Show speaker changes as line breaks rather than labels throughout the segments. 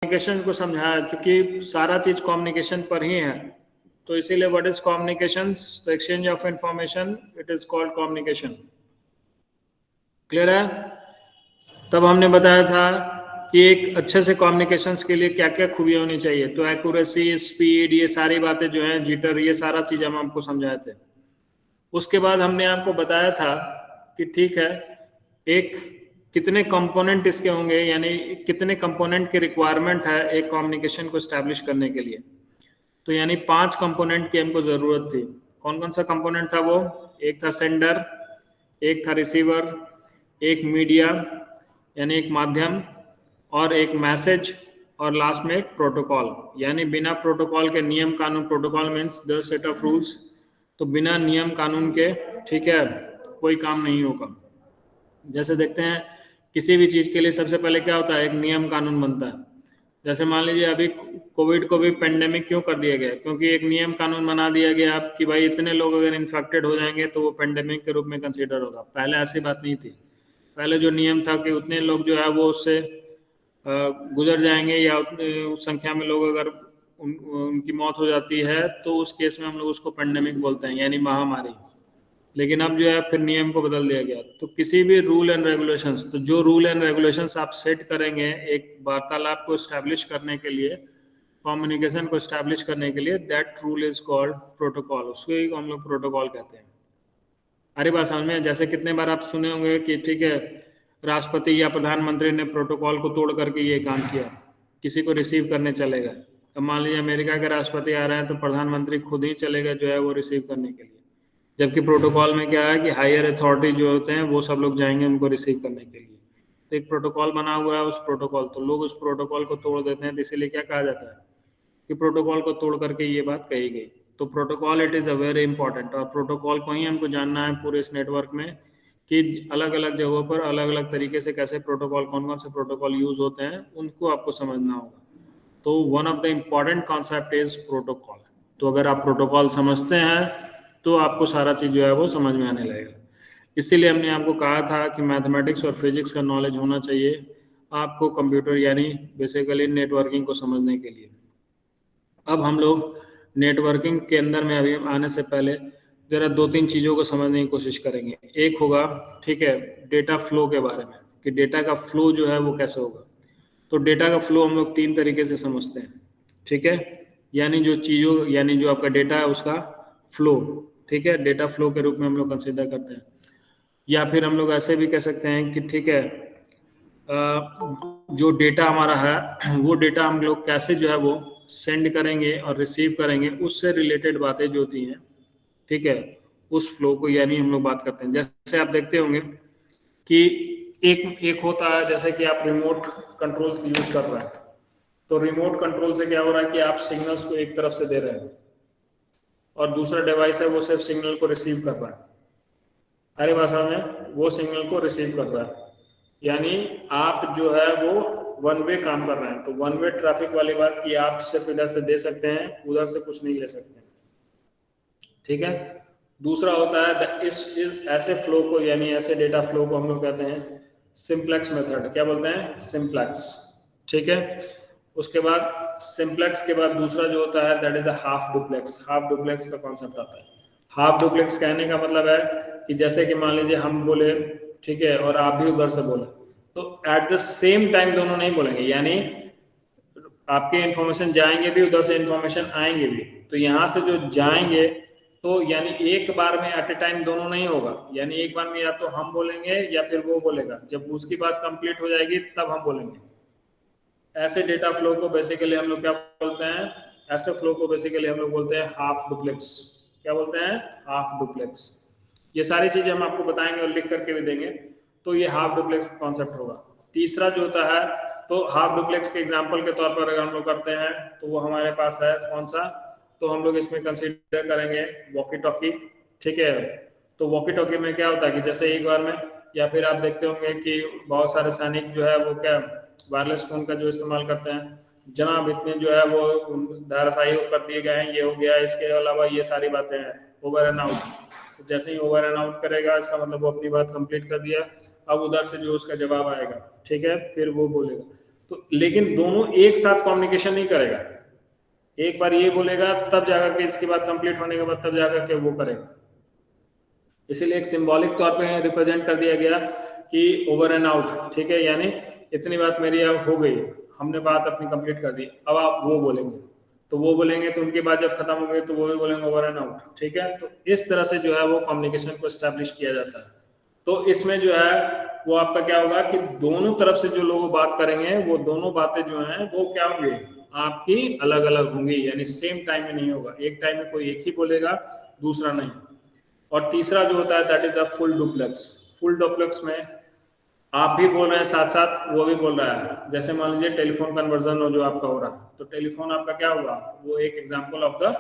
Communication को समझाया, चूंकि सारा चीज कम्युनिकेशन पर ही है, तो इसीलिए what is communication, the exchange of information, it is called communication. Clear है? तब हमने बताया था कि एक अच्छे से कम्युनिकेशंस के लिए क्या क्या खूबियां होनी चाहिए, तो एक्यूरेसी, स्पीड, ये सारी बातें जो हैं, जिटर, ये सारा चीज हम आपको समझाए थे। उसके बाद हमने आपको बताया था कि ठीक है, एक कितने कंपोनेंट इसके होंगे, यानी कितने कंपोनेंट की रिक्वायरमेंट है एक कम्युनिकेशन को स्टैब्लिश करने के लिए। तो यानी 5 कंपोनेंट की हमको जरूरत थी। कौन कौन सा कंपोनेंट था वो? एक था सेंडर, एक था रिसीवर, एक मीडिया यानी एक माध्यम, और एक मैसेज, और लास्ट में एक प्रोटोकॉल। यानी बिना प्रोटोकॉल के नियम कानून, protocol means the set of rules, तो बिना नियम कानून के, ठीक है, कोई काम नहीं होगा। जैसे देखते हैं किसी भी चीज के लिए सबसे पहले क्या होता है, एक नियम कानून बनता है। जैसे मान लीजिए अभी कोविड को भी पेंडेमिक क्यों कर दिया गया, क्योंकि एक नियम कानून बना दिया गया आप कि भाई इतने लोग अगर इन्फेक्टेड हो जाएंगे तो वो पेंडेमिक के रूप में कंसीडर होगा। पहले ऐसी बात नहीं थी। पहले जो नियम था कि उतने लोग जो है वो उससे गुजर जाएंगे, या उतने उस संख्या में लोग अगर उनकी मौत हो जाती है तो उस केस में हम लोग उसको पेंडेमिक बोलते हैं, यानी महामारी। लेकिन अब जो है फिर नियम को बदल दिया गया। तो किसी भी रूल एंड रेगुलेशंस, तो जो रूल एंड रेगुलेशंस आप सेट करेंगे एक वार्तालाप को स्टैब्लिश करने के लिए, कम्युनिकेशन को स्टैब्लिश करने के लिए, that rule is called protocol. उसको ही हम लोग प्रोटोकॉल कहते हैं। अरे बात समझ में? जैसे कितने बार आप सुने होंगे कि ठीक है, राष्ट्रपति या प्रधानमंत्री ने प्रोटोकॉल को तोड़ करके ये काम किया, किसी को रिसीव करने चले गए। अब मान लीजिए अमेरिका के राष्ट्रपति आ रहे हैं तो प्रधानमंत्री खुद ही चले गए जो है वो रिसीव करने के लिए, जबकि प्रोटोकॉल में क्या है कि हायर अथॉरिटी जो होते हैं वो सब लोग जाएंगे उनको रिसीव करने के लिए। तो एक प्रोटोकॉल बना हुआ है, उस प्रोटोकॉल, तो लोग उस प्रोटोकॉल को तोड़ देते हैं, तो इसीलिए क्या कहा जाता है कि प्रोटोकॉल को तोड़ करके ये बात कही गई। तो protocol it is a very important, और प्रोटोकॉल को ही हमको जानना है पूरे इस नेटवर्क में कि अलग अलग जगहों पर अलग अलग तरीके से कैसे प्रोटोकॉल, कौन कौन से प्रोटोकॉल यूज होते हैं, उनको आपको समझना होगा। तो one of the important concept is protocol. तो अगर आप प्रोटोकॉल समझते हैं तो आपको सारा चीज़ जो है वो समझ में आने लगेगा। इसीलिए हमने आपको कहा था कि मैथमेटिक्स और फिजिक्स का नॉलेज होना चाहिए आपको कंप्यूटर यानी बेसिकली नेटवर्किंग को समझने के लिए। अब हम लोग नेटवर्किंग के अंदर में अभी आने से पहले जरा 2-3 चीज़ों को समझने की कोशिश करेंगे। एक होगा, ठीक है, डेटा फ्लो के बारे में, कि डेटा का फ्लो जो है वो कैसे होगा। तो डेटा का फ्लो हम लोग 3 तरीके से समझते हैं, ठीक है। यानी जो चीज़ों, यानी जो आपका डेटा है उसका फ्लो, ठीक है, डेटा फ्लो के रूप में हम लोग कंसिडर करते हैं। या फिर हम लोग ऐसे भी कह सकते हैं कि ठीक है, जो डेटा हमारा है वो डेटा हम लोग कैसे जो है वो सेंड करेंगे और रिसीव करेंगे, उससे रिलेटेड बातें जो होती हैं, ठीक है, उस फ्लो को यानी हम लोग बात करते हैं। जैसे आप देखते होंगे कि एक एक होता है, जैसे कि आप रिमोट कंट्रोल यूज कर रहे हैं, तो रिमोट कंट्रोल से क्या हो रहा है कि आप सिग्नल्स को एक तरफ से दे रहे हैं और दूसरा डिवाइस है वो सिर्फ सिग्नल को रिसीव कर रहा है। अरे भाषा में वो सिग्नल को रिसीव कर रहा है, यानी आप जो है वो वन वे काम कर रहे हैं। तो वन वे ट्रैफिक वाली बात कि आप सिर्फ इधर से दे सकते हैं, उधर से कुछ नहीं ले सकते, ठीक है। दूसरा होता है इस ऐसे फ्लो को, यानी ऐसे डेटा फ्लो को हम लोग कहते हैं सिंप्लेक्स मेथड। क्या बोलते हैं? सिंप्लेक्स, ठीक है। उसके बाद सिंप्लेक्स के बाद दूसरा जो होता है that is a half duplex. Half duplex का कॉन्सेप्ट आता है। हाफ डुप्लेक्स कहने का मतलब है कि जैसे कि मान लीजिए हम बोले, ठीक है, और आप भी उधर से बोले, तो एट द सेम टाइम दोनों नहीं बोलेंगे, यानी आपके इंफॉर्मेशन जाएंगे भी, उधर से इंफॉर्मेशन आएंगे भी। तो यहाँ से जो जाएंगे तो यानी एक बार में एट ए टाइम दोनों नहीं होगा, यानी एक बार में या तो हम बोलेंगे या फिर वो बोलेगा, जब उसकी बात कंप्लीट हो जाएगी तब हम बोलेंगे। ऐसे डेटा फ्लो को बेसिकली हम लोग क्या बोलते हैं? ऐसे फ्लो को बेसिकली हम लोग बोलते हैं हाफ डुप्लेक्स। क्या बोलते हैं? Half duplex. ये सारी चीजें हम आपको बताएंगे और लिख करके भी देंगे। तो ये हाफ डुप्लेक्स कॉन्सेप्ट होगा। तीसरा जो होता है, तो हाफ डुप्लेक्स के एग्जाम्पल के तौर पर अगर हम लोग करते हैं तो वो हमारे पास है कौन सा, तो हम लोग इसमें कंसिडर करेंगे वॉकी टॉकी, ठीक है। तो वॉकी टॉकी में क्या होता है कि जैसे एक बार में, या फिर आप देखते होंगे कि बहुत सारे सैनिक जो है वो क्या वायरलेस फोन का जो इस्तेमाल करते हैं, जनाब इतने जो है वो धाराशाही कर दिए गए हैं, ये हो गया, इसके अलावा ये सारी बातें हैं, ओवर एंड आउट। तो जैसे ही ओवर एंड आउट करेगा इसका मतलब वो अपनी बात कंप्लीट कर दिया। अब उधर से जो उसका जवाब आएगा, ठीक है, फिर वो बोलेगा। तो लेकिन दोनों एक साथ कम्युनिकेशन नहीं करेगा, एक बार ये बोलेगा तब जाकर के इसके बाद कंप्लीट होने के बाद तब जाकर के वो करेगा। इसीलिए एक सिंबॉलिक तौर पे रिप्रेजेंट कर दिया गया कि ओवर एंड आउट, ठीक है, यानी इतनी बात मेरी अब हो गई, हमने बात अपनी कंप्लीट कर दी, अब आप वो बोलेंगे, तो वो बोलेंगे तो उनकी बात जब खत्म हो गई तो वो भी बोलेंगे ओवर एंड आउट, ठीक है। तो इस तरह से जो है वो कम्युनिकेशन को एस्टैब्लिश किया जाता है। तो इसमें जो है वो आपका क्या होगा कि दोनों तरफ से जो लोग बात करेंगे वो दोनों बातें जो हैं वो क्या होंगी, आपकी अलग अलग होंगी, यानी सेम टाइम में नहीं होगा, एक टाइम में कोई एक ही बोलेगा दूसरा नहीं। और तीसरा जो होता है that is a full duplex. Full duplex में आप भी बोल रहे हैं साथ साथ वो भी बोल रहा है, जैसे मान लीजिए टेलीफोन कन्वर्जन हो जो आपका हो रहा है, तो टेलीफोन आपका क्या होगा, वो एक example of the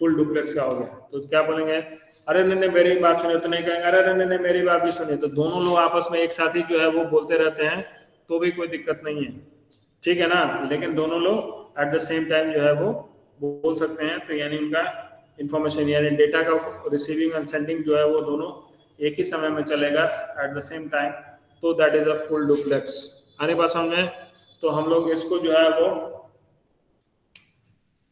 full duplex का हो गया। तो क्या बोलेंगे, अरे नहीं नहीं मेरी बात सुनिए, तो नहीं कहेंगे अरे नहीं नहीं मेरी बात भी सुनिए, तो दोनों लोग आपस में एक साथ ही जो है वो बोलते रहते हैं तो भी कोई दिक्कत नहीं है, ठीक है ना। लेकिन दोनों लोग एट द सेम टाइम जो है वो बोल सकते हैं, तो यानी उनका इंफॉर्मेशन यानी डेटा का रिसीविंग एंड सेंडिंग जो है वो दोनों एक ही समय में चलेगा एट द सेम टाइम, तो that is a full duplex. आने बात समझ में, तो हम लोग इसको जो है वो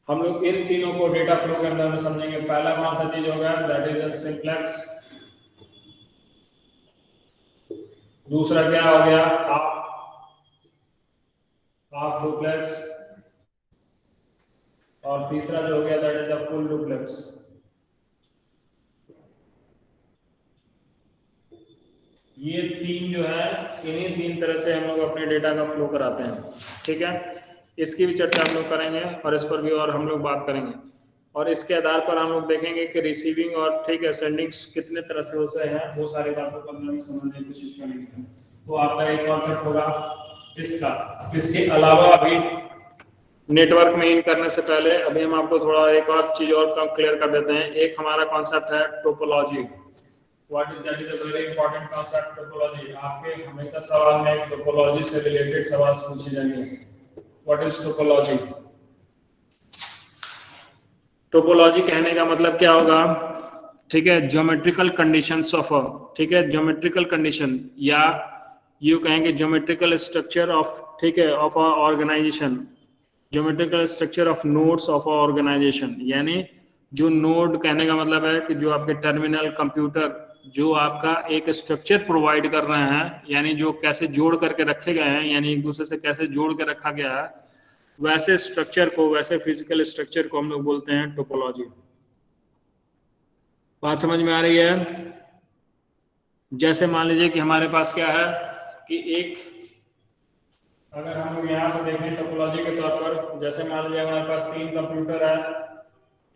हम लोग इन तीनों को डेटा फ्लो के अंदर में समझेंगे। पहला कौन सा चीज होगा, दैट इज अ सिंप्लेक्स। दूसरा क्या हो गया, हाफ डुप्लेक्स। और तीसरा जो हो गया that is a full duplex. ये तीन जो है इन्हीं तीन तरह से हम लोग अपने डेटा का फ्लो कराते हैं, ठीक है। इसकी भी चर्चा हम लोग करेंगे और इस पर भी और हम लोग बात करेंगे, और इसके आधार पर हम लोग देखेंगे कि रिसीविंग और ठीक है सेंडिंग्स कितने तरह से होते हैं, वो सारी बातों को हम लोग समझने की कोशिश करेंगे। तो आपका एक कॉन्सेप्ट होगा इसका। इसके अलावा अभी नेटवर्क में इन करने से पहले अभी हम आपको थोड़ा एक और चीज और क्लियर कर देते हैं। एक हमारा कॉन्सेप्ट है topology. What is that is a very important concept topology. आपके हमेशा सवाल में टोपोलॉजी से रिलेटेड सवाल पूछे जाएंगे। What is topology. टोपोलॉजी कहने का मतलब क्या होगा, ठीक है, ज्योमेट्रिकल कंडीशंस ऑफ अ, ठीक है, ज्योमेट्रिकल कंडीशन या यू कहेंगे ज्योमेट्रिकल स्ट्रक्चर ऑफ, ठीक है, of a organization, geometrical structure of nodes of a organization. यानी जो नोड कहने का मतलब है कि जो आपके टर्मिनल कंप्यूटर जो आपका एक स्ट्रक्चर प्रोवाइड कर रहे हैं, यानी जो कैसे जोड़ करके रखे गए हैं, यानी एक दूसरे से कैसे जोड़ के रखा गया है, वैसे स्ट्रक्चर को, वैसे फिजिकल स्ट्रक्चर को हम लोग बोलते हैं टोपोलॉजी। बात समझ में आ रही है। जैसे मान लीजिए कि हमारे पास क्या है कि एक, अगर हम लोग यहाँ पर देखें टोपोलॉजी के तौर पर, जैसे मान लीजिए हमारे पास तीन कंप्यूटर है,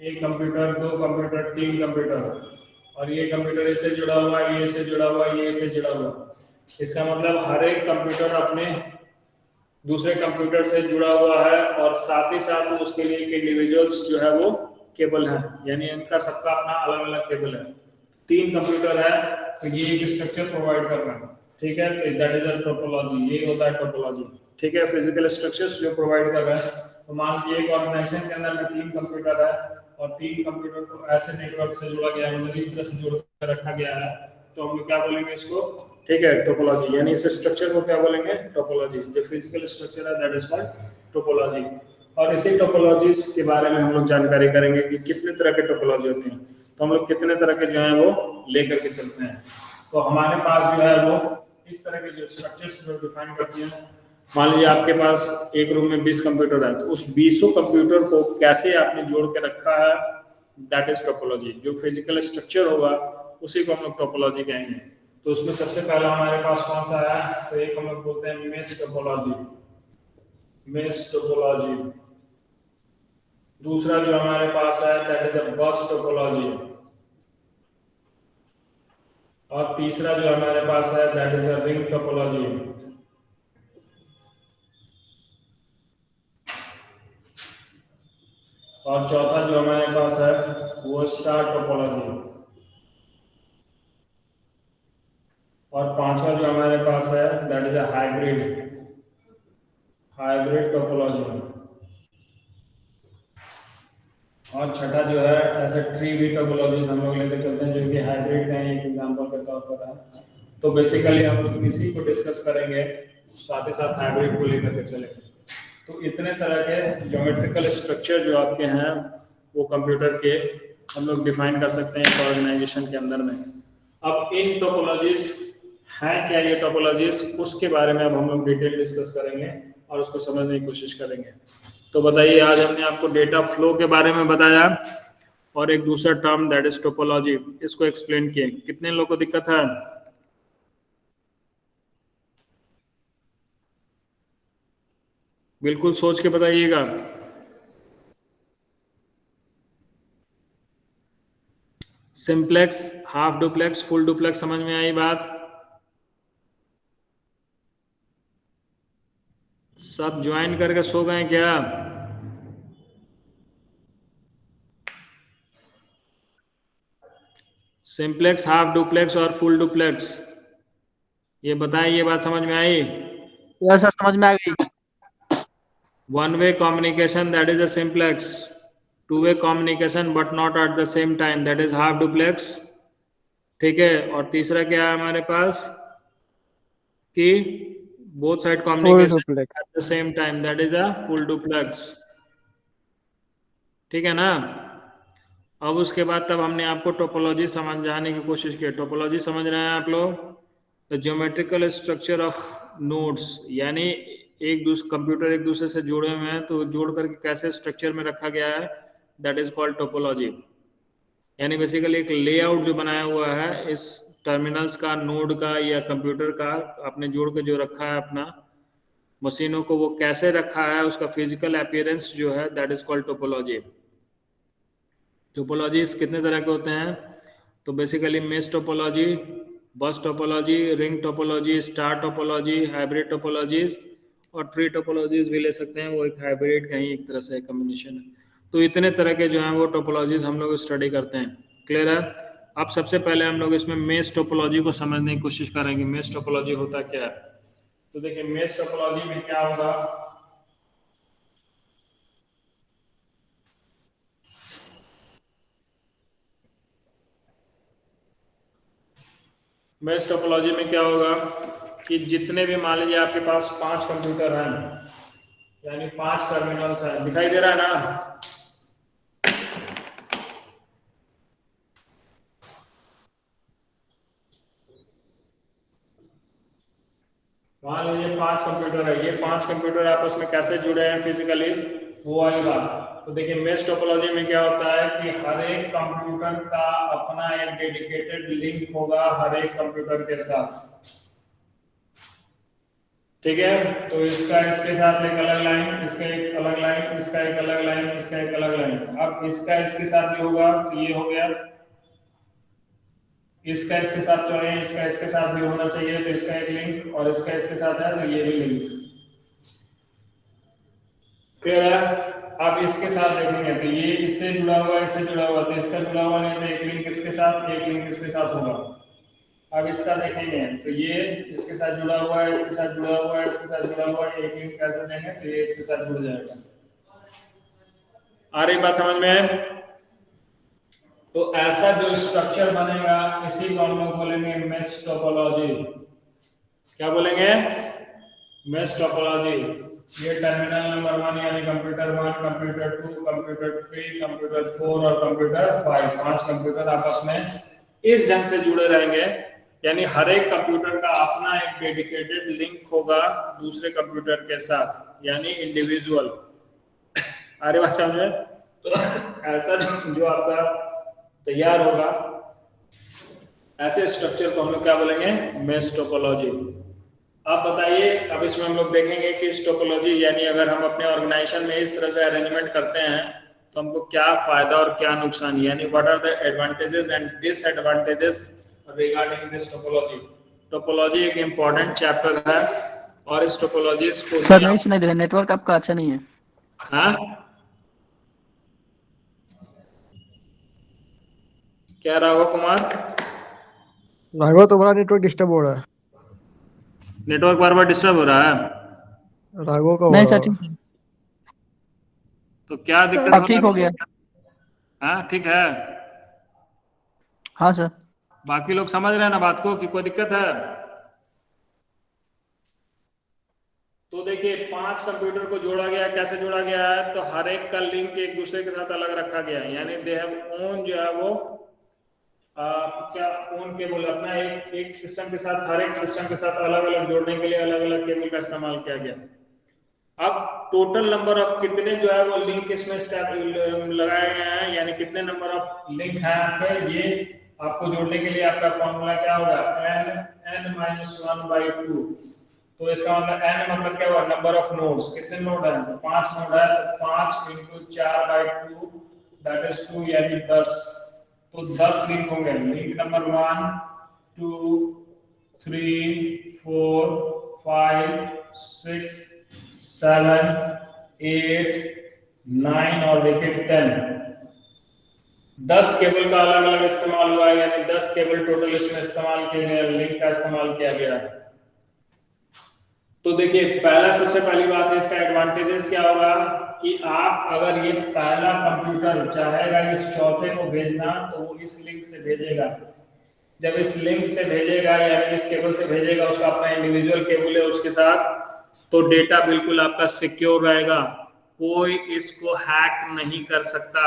एक कंप्यूटर, दो कंप्यूटर, तीन कंप्यूटर, और ये कंप्यूटर इससे जुड़ा हुआ, ये इससे जुड़ा हुआ, ये इससे जुड़ा हुआ। इसका मतलब हर एक कंप्यूटर अपने दूसरे कंप्यूटर से जुड़ा हुआ है और साथ ही साथ उसके लिए इंडिविजुअल्स जो है वो केबल है, यानी इनका सबका अपना अलग अलग केबल है। तीन कंप्यूटर है तो ये एक स्ट्रक्चर प्रोवाइड कर रहा है, ठीक है, तो दैट इज अ टोपोलॉजी, ये होता है टोपोलॉजी, ठीक है, फिजिकल स्ट्रक्चर्स जो प्रोवाइड कर रहे हैं। तो मान लीजिए एक ऑर्गेनाइजेशन के अंदर में तीन कंप्यूटर है और तीन कंप्यूटर को ऐसे नेटवर्क से जोड़ा गया है, मतलब इस तरह से जोड़ कर रखा गया है, तो हम लोग क्या बोलेंगे इसको, ठीक है, टोपोलॉजी, यानी इस स्ट्रक्चर को क्या बोलेंगे, टोपोलॉजी। जो फिजिकल स्ट्रक्चर है दैट इज कॉल्ड टोपोलॉजी। और इसी टोपोलॉजीज के बारे में हम लोग जानकारी करेंगे कि कितने तरह के टोपोलॉजी होते हैं, तो हम लोग कितने तरह के जो है वो लेकर के चलते हैं। तो हमारे पास जो है वो इस तरह के जो स्ट्रक्चर्स जो डिफाइन करती हैं, मान लीजिए आपके पास एक रूम में 20 कंप्यूटर है, तो उस 20 कंप्यूटर को कैसे आपने जोड़ के रखा है, दैट इज टोपोलॉजी। जो फिजिकल स्ट्रक्चर होगा उसी को हम लोग टोपोलॉजी कहेंगे। तो उसमें सबसे पहला हमारे पास कौन सा है, तो एक हम लोग बोलते हैं मेश टोपोलॉजी, मेश टोपोलॉजी। दूसरा जो हमारे पास है दैट इज अ बस टोपोलॉजी, और तीसरा जो हमारे पास है that is a ring topology, और चौथा जो हमारे पास है वो स्टार टोपोलॉजी, और पांचवा जो हमारे पास है that is a hybrid, hybrid topology, और छठा जो है ऐसे थ्री वी टोपोलॉजी हम लोग लेकर चलते हैं, जो कि हाइब्रिड का एक एग्जांपल के तौर पर है। तो बेसिकली हम लोग इसी को डिस्कस करेंगे साथ ही साथ हाइब्रिड को लेकर के चलेंगे। तो इतने तरह के ज्योमेट्रिकल स्ट्रक्चर जो आपके हैं वो कंप्यूटर के हम लोग डिफाइन कर सकते हैं एक ऑर्गेनाइजेशन के अंदर में। अब इन टोपोलॉजीज हैं क्या, ये टोपोलॉजीज, उसके बारे में अब हम लोग डिटेल डिस्कस करेंगे और उसको समझने की कोशिश करेंगे। तो बताइए, आज हमने आपको डेटा फ्लो के बारे में बताया और एक दूसरा टर्म दैट इज टोपोलॉजी, इसको एक्सप्लेन किए। कितने लोगों को दिक्कत है? बिल्कुल सोच के बताइएगा। Simplex, half duplex, full duplex समझ में आई बात? सब ज्वाइन करके सो गए क्या? सिंप्लेक्स, हाफ डुप्लेक्स और फुल डुप्लेक्स, ये बताएं, ये बात समझ में आई?
यस सर, समझ में आ गई।
One way communication that is a simplex, two way communication but not at the same time that is half duplex. ठीक है, और तीसरा क्या है हमारे पास कि both side
full
communication
duplex.
At the same time that is a full duplex. ठीक है ना? अब उसके बाद तब हमने आपको टोपोलॉजी समझाने की कोशिश की। टोपोलॉजी समझ रहे हैं आप लोग? The geometrical structure of nodes, यानी एक दूसरे कंप्यूटर एक दूसरे से जुड़े हुए हैं तो जोड़ करके कैसे स्ट्रक्चर में रखा गया है, दैट इज कॉल्ड टोपोलॉजी। यानी बेसिकली एक लेआउट जो बनाया हुआ है इस टर्मिनल्स का, नोड का या कंप्यूटर का, आपने जोड़ के जो रखा है अपना मशीनों को, वो कैसे रखा है, उसका फिजिकल अपीयरेंस जो है that is called topology. Topologies कितने तरह के होते हैं? तो बेसिकली मेश टोपोलॉजी, बस topology, ring topology, star topology, hybrid topologies और ट्री टोपोलॉजीज भी ले सकते हैं, वो एक हाइब्रिड का ही एक तरह से कम्बिनेशन है। तो इतने तरह के जो हैं वो टोपोलॉजीज हम लोग स्टडी करते हैं। क्लियर है? अब सबसे पहले हम लोग इसमें मेश टोपोलॉजी को समझने की कोशिश करेंगे। मेश टोपोलॉजी होता क्या है? तो देखिए, मेश टोपोलॉजी में क्या होगा, मेश टोपोलॉजी में क्या होगा कि जितने भी, मान लीजिए आपके पास 5 कंप्यूटर हैं, यानी 5 टर्मिनल्स हैं, दिखाई दे रहा है ना? मान लीजिए 5 कंप्यूटर है, ये 5 कंप्यूटर आपस में कैसे जुड़े हैं फिजिकली, वो वाली बात। तो देखिए, मेश टोपोलॉजी में क्या होता है कि हर एक कंप्यूटर का अपना एक डेडिकेटेड लिंक होगा हर एक कंप्यूटर के साथ। ठीक है, तो इसका इसके साथ एक अलग लाइन, इसका एक अलग लाइन, इसका एक अलग लाइन, इसका एक अलग लाइन। अब इसका इसके साथ भी होगा, तो ये हो गया। इसका इसके साथ जो है, इसका इसके साथ भी होना चाहिए, तो इसका एक लिंक, और इसका इसके साथ है तो ये भी लिंक। क्लियर है? अब इसके साथ देखेंगे तो ये इससे जुड़ा हुआ, इससे जुड़ा हुआ, तो इसका जुड़ा हुआ नहीं, तो एक लिंक इसके साथ, एक लिंक इसके साथ होगा। अब इसका देखेंगे तो ये इसके साथ जुड़ा हुआ है, इसके साथ जुड़ा हुआ है, इसके साथ जुड़ा हुआ है, एक लिंक कैसे देंगे तो ये इसके साथ जुड़ जाएगा। आ रही बात समझ में? तो ऐसा जो स्ट्रक्चर बनेगा इसी को हम लोग बोलेंगे मेश टोपोलॉजी। क्या बोलेंगे? Mesh topology. ये टर्मिनल नंबर 1 यानी कंप्यूटर 1, कंप्यूटर 2, कंप्यूटर 3, कंप्यूटर 4 और कंप्यूटर 5, 5 कंप्यूटर आपस में इस ढंग से जुड़े रहेंगे, यानी हर एक कंप्यूटर का अपना एक डेडिकेटेड लिंक होगा दूसरे कंप्यूटर के साथ, यानी इंडिविजुअल। अरे बात समझे? तो ऐसा जो आपका तैयार होगा, ऐसे स्ट्रक्चर को हम लोग क्या बोलेंगे? Mesh topology. आप बताइए, अब इसमें हम लोग देखेंगे कि इस टोपोलॉजी, यानी अगर हम अपने ऑर्गेनाइजेशन में इस तरह से अरेंजमेंट करते हैं तो हमको क्या फायदा और क्या नुकसान, यानी what are the advantages and disadvantages regarding this topology. Topology एक इम्पोर्टेंट चैप्टर है और इस टोपोलॉजीज को
सर नहीं सुनाई दे रहा, नेटवर्क आपका अच्छा नहीं है।
हाँ, क्या राघव कुमार?
राघव, तुम्हारा नेटवर्क डिस्टर्ब हो रहा है।
नेटवर्क बार बार डिस्टर्ब हो रहा है?
राघव का हो
नहीं
रहा
सर,
है।
ठीक है।
तो क्या दिक्कत
अब ठीक हो गया।
हाँ, ठीक है।
हाँ सर।
बाकी लोग समझ रहे हैं ना बात को, कि कोई दिक्कत है? तो देखिए 5 कंप्यूटर को जोड़ा गया, कैसे जोड़ा गया है, तो हर एक का लिंक एक दूसरे के साथ अलग रखा गया है, यानी दे हैव ओन जो है वो क्या ओन केबल अपना एक सिस्टम के साथ, हर एक सिस्टम के साथ अलग अलग जोड़ने के लिए अलग अलग केबल का इस्तेमाल किया गया। अब टोटल नंबर ऑफ कितने जो है वो लिंक इसमें लगाए गए हैं, यानी कितने नंबर ऑफ लिंक है यहाँ पे, ये आपको जोड़ने के लिए आपका फॉर्मूला क्या होगा, n-1/2। तो इसका मतलब n मतलब क्या हुआ, नंबर ऑफ नोड्स, कितने नोड है, तो 5 नोड है, तो 5 × 4/2 दैट इज 2, यानी 10। तो 10 लिंक होंगे, लिंक नंबर 1 2 3 4 5 6 7 8 9 और देखिए 10। 10 केबल का अलग अलग इस्तेमाल हुआ है, यानी 10 केबल टोटल इसमें इस्तेमाल किए गए, लिंक का इस्तेमाल किया गया। तो देखिए पहला, सबसे पहली बात है इसका एडवांटेजेस क्या होगा कि आप अगर ये पहला कंप्यूटर चाहेगा इस चौथे को भेजना तो वो इस लिंक से भेजेगा। जब इस लिंक से भेजेगा यानी इस केबल से भेजेगा, उसका अपना इंडिविजुअल केबल है उसके साथ, तो डेटा बिल्कुल आपका सिक्योर रहेगा, कोई इसको हैक नहीं कर सकता।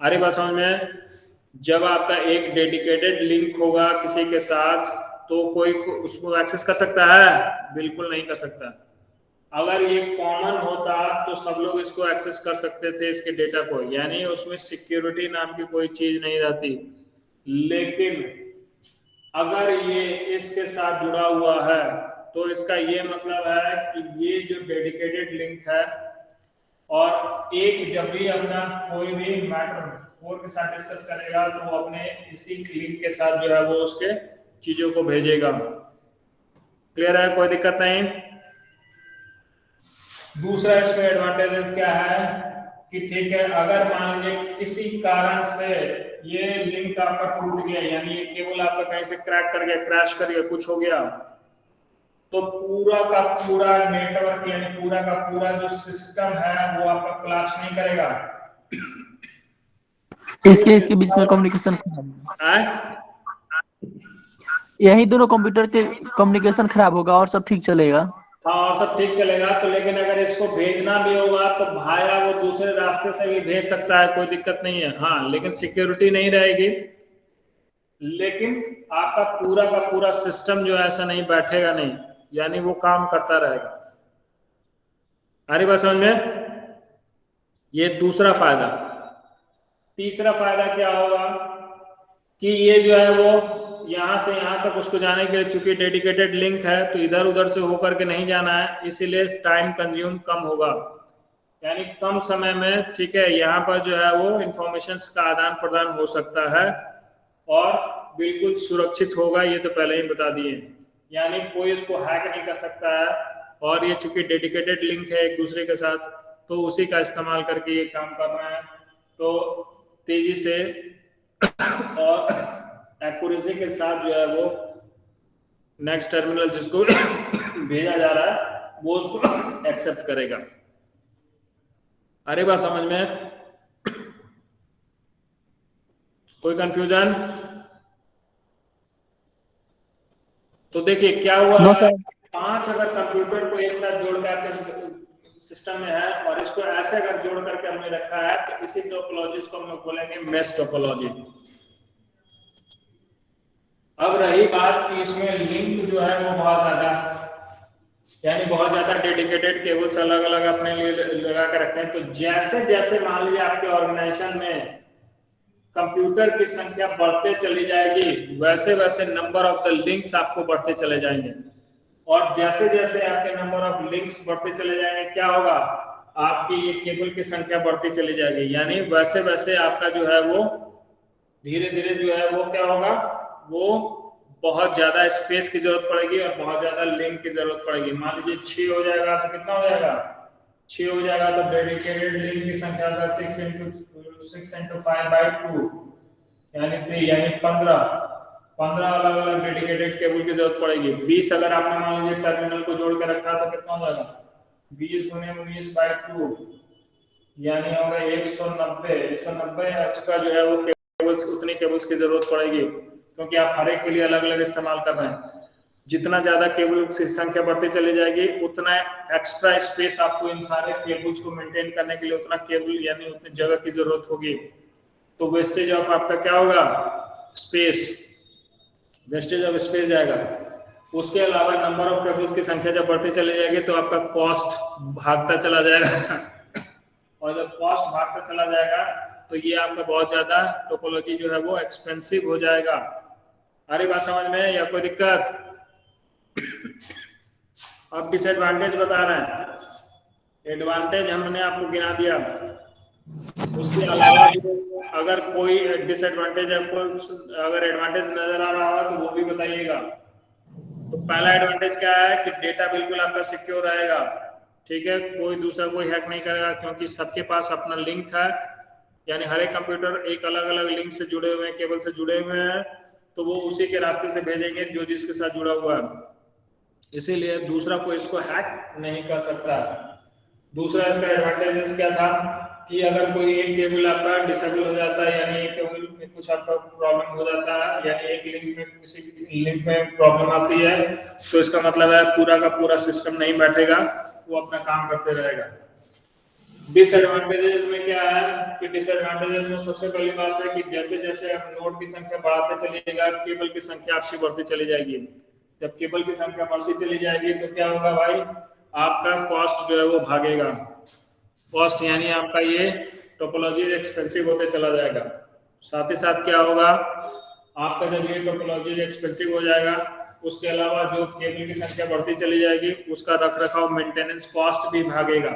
अरे बात समझ में, जब आपका एक डेडिकेटेड लिंक होगा किसी के साथ तो कोई उसको एक्सेस कर सकता है, बिल्कुल नहीं कर सकता। अगर ये कॉमन होता तो सब लोग इसको एक्सेस कर सकते थे इसके डेटा को, यानी उसमें सिक्योरिटी नाम की कोई चीज नहीं रहती। लेकिन अगर ये इसके साथ जुड़ा हुआ है तो इसका ये मतलब है कि ये जो डेडिकेटेड लिंक है, और एक जब भी अपना कोई भी मैटर 4 के साथ डिस्कस करेगा तो वो अपने इसी लिंक के साथ जो है वो उसके चीजों को भेजेगा। क्लियर है, कोई दिक्कत नहीं। दूसरा इसमें एडवांटेजेस क्या है कि ठीक है, अगर मान लीजिए किसी कारण से ये लिंक आपका टूट गया, यानी ये केबल आपका कहीं से क्रैक कर गया, क्रैश कर गया, कुछ हो गया, तो पूरा का पूरा नेटवर्क यानी पूरा का पूरा जो सिस्टम है वो आपका कोलैप्स नहीं करेगा।
इसके बीच में कम्युनिकेशन यही दोनों कंप्यूटर के कम्युनिकेशन खराब होगा और सब ठीक चलेगा।
हाँ, और सब ठीक चलेगा। तो लेकिन अगर इसको भेजना भी होगा तो भाया वो दूसरे रास्ते से भी भेज सकता है, कोई दिक्कत नहीं है। हाँ, लेकिन सिक्योरिटी नहीं रहेगी, लेकिन आपका पूरा का पूरा सिस्टम जो है ऐसा नहीं बैठेगा नहीं, यानी वो काम करता रहेगा। अरे बात समझ में, ये दूसरा फायदा। तीसरा फायदा क्या होगा कि ये जो है वो यहां से यहां तक उसको जाने के लिए, चूंकि डेडिकेटेड लिंक है तो इधर उधर से होकर के नहीं जाना है, इसीलिए टाइम कंज्यूम कम होगा, यानी कम समय में ठीक है यहाँ पर जो है वो इंफॉर्मेशन का आदान प्रदान हो सकता है और बिल्कुल सुरक्षित होगा। ये तो पहले ही बता दिए, यानी कोई इसको हैक नहीं कर सकता है, और ये चूंकि डेडिकेटेड लिंक है एक दूसरे के साथ तो उसी का इस्तेमाल करके ये काम कर रहे हैं, तो तेजी से और एक्यूरेसी के साथ जो है वो नेक्स्ट टर्मिनल जिसको भेजा जा रहा है वो उसको एक्सेप्ट करेगा। अरे बात समझ में, कोई कंफ्यूजन? तो देखिए क्या हुआ, 5 अगर कंप्यूटर को एक साथ जोड़ कर आपके सिस्टम में है और इसको ऐसे अगर जोड़ करके हमने रखा है तो इसी टोपोलॉजी को हम लोग बोलेंगे मेश टोपोलॉजी। अब रही बात कि इसमें लिंक जो है वो बहुत ज्यादा, यानी बहुत ज्यादा डेडिकेटेड केबल्स अलग अलग अपने लिए लगा कर रखे हैं, तो जैसे जैसे मान लीजिए आपके ऑर्गेनाइजेशन में कंप्यूटर की संख्या बढ़ते चली जाएगी, वैसे वैसे नंबर ऑफ द लिंक्स आपको बढ़ते चले जाएंगे, और जैसे जैसे आपके नंबर ऑफ लिंक्स बढ़ते चले जाएंगे क्या होगा, आपकी ये केबल की संख्या बढ़ती चली जाएगी, यानी वैसे वैसे आपका जो है वो धीरे धीरे जो है वो क्या होगा, वो बहुत ज्यादा स्पेस की जरूरत पड़ेगी और बहुत ज्यादा लिंक की जरूरत पड़ेगी। मान लीजिए 6 हो जाएगा तो कितना हो जाएगा, 6 हो जाएगा तो डेडिकेटेड लिंक की संख्या होगा 6 × 5/2 यानी 3, यानी 15 अलग अलग डेडिकेटेड केबल की जरूरत पड़ेगी। 20 अगर आपने मान लीजिए टर्मिनल को जोड़ के रखा तो कितना हो जाएगा, 20 × 19/2 यानी होगा 190 एक्स्ट्रा जो है वो केबल्स, उतनी केबल्स की जरूरत पड़ेगी, क्योंकि आप हर एक के लिए अलग अलग इस्तेमाल कर रहे हैं। जितना ज्यादा केबल की संख्या बढ़ती चली जाएगी उतना एक्स्ट्रा स्पेस आपको इन सारे केबल्स को मेंटेन करने के लिए उतना केबल यानी उतनी जगह की जरूरत होगी। तो वेस्टेज ऑफ आपका क्या होगा, स्पेस, वेस्टेज ऑफ स्पेस जाएगा। उसके अलावा नंबर ऑफ केबल्स की संख्या जब बढ़ती चली जाएगी तो आपका कॉस्ट भागता चला जाएगा और जब कॉस्ट भागता चला जाएगा तो ये आपका बहुत ज्यादा टोपोलॉजी जो है वो एक्सपेंसिव हो जाएगा। आ रही बात समझ में या कोई दिक्कत? अब डिसएडवांटेज बता रहे हैं, एडवांटेज हमने आपको गिना दिया। उसके अलावा अगर कोई डिसएडवांटेज आपको अगर एडवांटेज नजर आ रहा हो तो वो भी बताइएगा। तो पहला एडवांटेज क्या है कि डेटा बिल्कुल आपका सिक्योर रहेगा, ठीक है, कोई दूसरा कोई हैक नहीं करेगा क्योंकि सबके पास अपना लिंक है, यानी हर एक कंप्यूटर एक अलग अलग लिंक से जुड़े हुए हैं, केबल से जुड़े हुए हैं, तो वो उसी के रास्ते से भेजेंगे जो जिसके साथ जुड़ा हुआ है, इसीलिए दूसरा कोई इसको हैक नहीं कर सकता। दूसरा इसका एडवांटेज क्या था कि अगर कोई एक केबल आपका डिसेबल हो जाता है, यानी एक केबल में कुछ आपका प्रॉब्लम हो जाता है, यानी एक लिंक में किसी लिंक में प्रॉब्लम आती है, तो इसका मतलब है पूरा का पूरा सिस्टम नहीं बैठेगा, वो अपना काम करते रहेगा। डिसएडवांटेजेस में क्या है कि डिसएडवांटेजेस में सबसे पहली बात है कि जैसे जैसे आप नोड की संख्या बढ़ाते चलिएगा केबल की संख्या आपकी बढ़ती चली जाएगी। जब केबल की संख्या बढ़ती चली जाएगी तो क्या होगा भाई, आपका कॉस्ट जो है वो भागेगा। कॉस्ट यानी आपका ये टोपोलॉजी एक्सपेंसिव होते चला जाएगा। साथ ही साथ क्या होगा, आपका जब ये टोपोलॉजी एक्सपेंसिव हो जाएगा उसके अलावा जो केबल की संख्या बढ़ती चली जाएगी उसका रख रखाव मेंटेनेंस कॉस्ट भी भागेगा।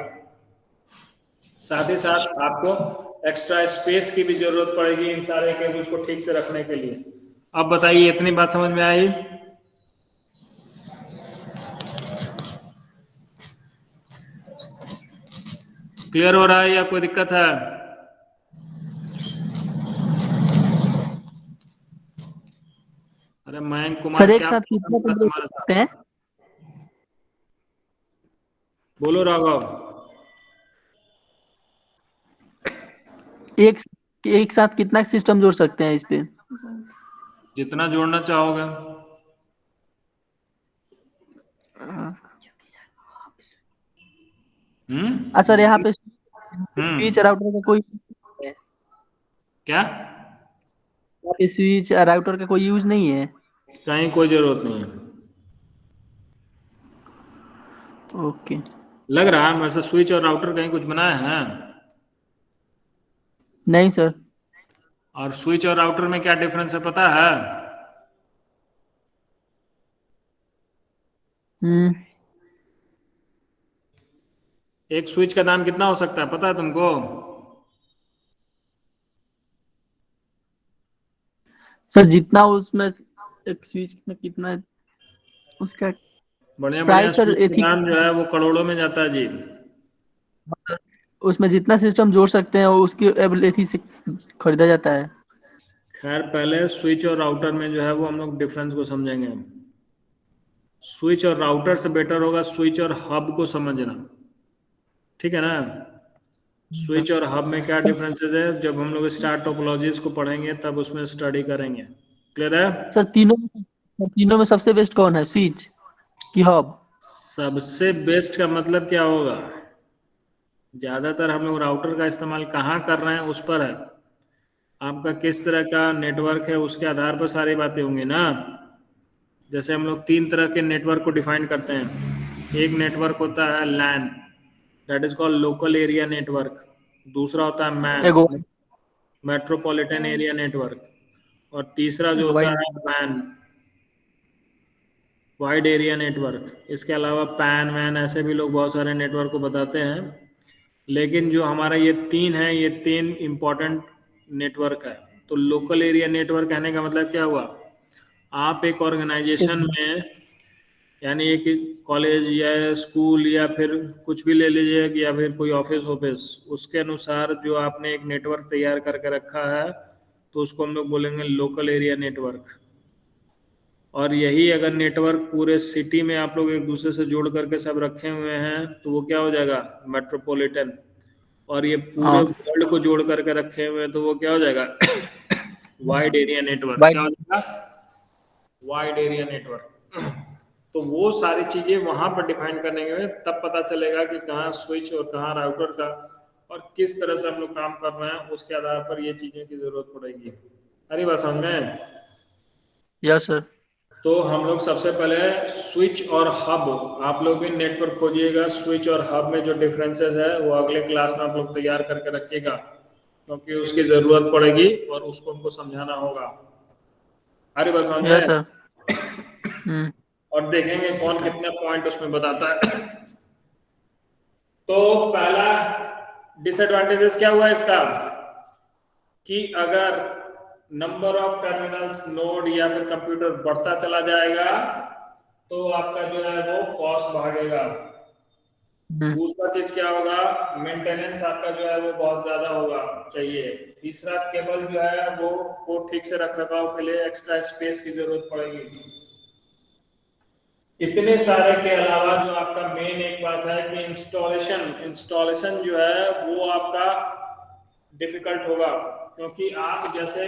साथ ही साथ आपको एक्स्ट्रा स्पेस की भी जरूरत पड़ेगी इन सारे केबल्स को ठीक से रखने के लिए। अब बताइए इतनी बात समझ में आई? क्लियर हो रहा है या कोई दिक्कत है? अरे मयंक कुमार
सर एक
क्या
साथ कितना
तुम्हारे साथ?
करते हैं?
बोलो राघव।
एक साथ कितना सिस्टम जोड़ सकते हैं इस पे?
जितना जोड़ना चाहोगे।
सर यहाँ पे
हम्म
स्विच राउटर का कोई है?
क्या?
यहाँ पे स्विच राउटर का कोई यूज नहीं है?
कहीं कोई जरूरत नहीं है।
ओके।
लग रहा है वैसे स्विच और राउटर कहीं कुछ बनाया है?
नहीं सर।
और स्विच और राउटर में क्या डिफरेंस है पता है? एक स्विच का दाम कितना हो सकता है पता है तुमको?
सर जितना उसमें एक स्विच में कितना उसका
बढ़िया बढ़िया
प्राइस सर
स्विच का
एथिक,
दाम जो है वो करोड़ों में जाता है जी।
उसमें जितना सिस्टम जोड़ सकते हैं उसकी एबिलिटी से खरीदा जाता है।
खैर पहले स्विच और राउटर में जो है वो हम लोग डिफरेंस को समझेंगे। स्विच और राउटर से बेटर होगा स्विच और हब को समझना, ठीक है ना? स्विच और हब में क्या डिफरेंसेस है जब हम लोग स्टार टोपोलॉजीज को पढ़ेंगे तब उसमें स्टडी करेंगे। क्लियर है?
तीनों में सबसे बेस्ट कौन है, स्विच की हब?
सबसे बेस्ट का मतलब क्या होगा? ज्यादातर हम लोग राउटर का इस्तेमाल कहाँ कर रहे हैं उस पर है। आपका किस तरह का नेटवर्क है उसके आधार पर सारी बातें होंगी ना। जैसे हम लोग 3 तरह के नेटवर्क को डिफाइन करते हैं। एक नेटवर्क होता है LAN, that is called local area network. दूसरा होता है मैन,
एगो
मेट्रोपॉलिटन एरिया नेटवर्क। और तीसरा जो
एगो
होता
वाइड
है वैन, वाइड एरिया नेटवर्क। इसके अलावा पैन वैन ऐसे भी लोग बहुत सारे नेटवर्क को बताते हैं, लेकिन जो हमारा ये 3 है ये 3 इंपॉर्टेंट नेटवर्क है। तो लोकल एरिया नेटवर्क कहने का मतलब क्या हुआ, आप एक ऑर्गेनाइजेशन में यानी एक कॉलेज या स्कूल या फिर कुछ भी ले लीजिए या फिर कोई ऑफिस ऑफिस, उसके अनुसार जो आपने एक नेटवर्क तैयार करके रखा है तो उसको हम लोग बोलेंगे लोकल एरिया नेटवर्क। और यही अगर नेटवर्क पूरे सिटी में आप लोग एक दूसरे से जोड़ करके सब रखे हुए हैं तो वो क्या हो जाएगा, मेट्रोपॉलिटन। और ये पूरे
हाँ
वर्ल्ड को जोड़ करके रखे हुए हैं तो वो क्या हो जाएगा वाइड एरिया नेटवर्क। क्या हो
वाइड।
जाएगा? Wide area network. तो वो सारी चीजें वहां पर डिफाइन करने में तब पता चलेगा कि कहाँ स्विच और कहाँ राउटर का और किस तरह से हम लोग काम कर रहे हैं, उसके आधार पर ये चीजें की जरूरत पड़ेगी। अरे बात समझ में?
Yes sir.
तो हम लोग सबसे पहले स्विच और हब, आप लोग भी नेट पर खोजिएगा, स्विच और हब में जो डिफरेंसेस है वो अगले क्लास में आप लोग तैयार करके रखिएगा, क्योंकि उसकी जरूरत पड़ेगी और उसको हमको समझाना होगा। अरे बस समझ
यस
में?
सर। हम्म।
और देखेंगे कौन कितने पॉइंट उसमें बताता है। तो पहला डिसएडवांटेजेस क्या हुआ इसका, कि अगर नंबर ऑफ टर्मिनल्स नोड या फिर कंप्यूटर बढ़ता चला जाएगा तो आपका जो है वो कॉस्ट भागेगा।
हम्म।
दूसरा चीज क्या होगा, मेंटेनेंस आपका जो है वो बहुत ज्यादा होगा चाहिए। तीसरा, केबल जो है वो को ठीक से रख रखाव के लिए एक्स्ट्रा स्पेस की जरूरत पड़ेगी। इतने सारे के अलावा जो आपका मेन एक बात है कि इंस्टॉलेशन जो है वो आपका डिफिकल्ट होगा, क्योंकि आप जैसे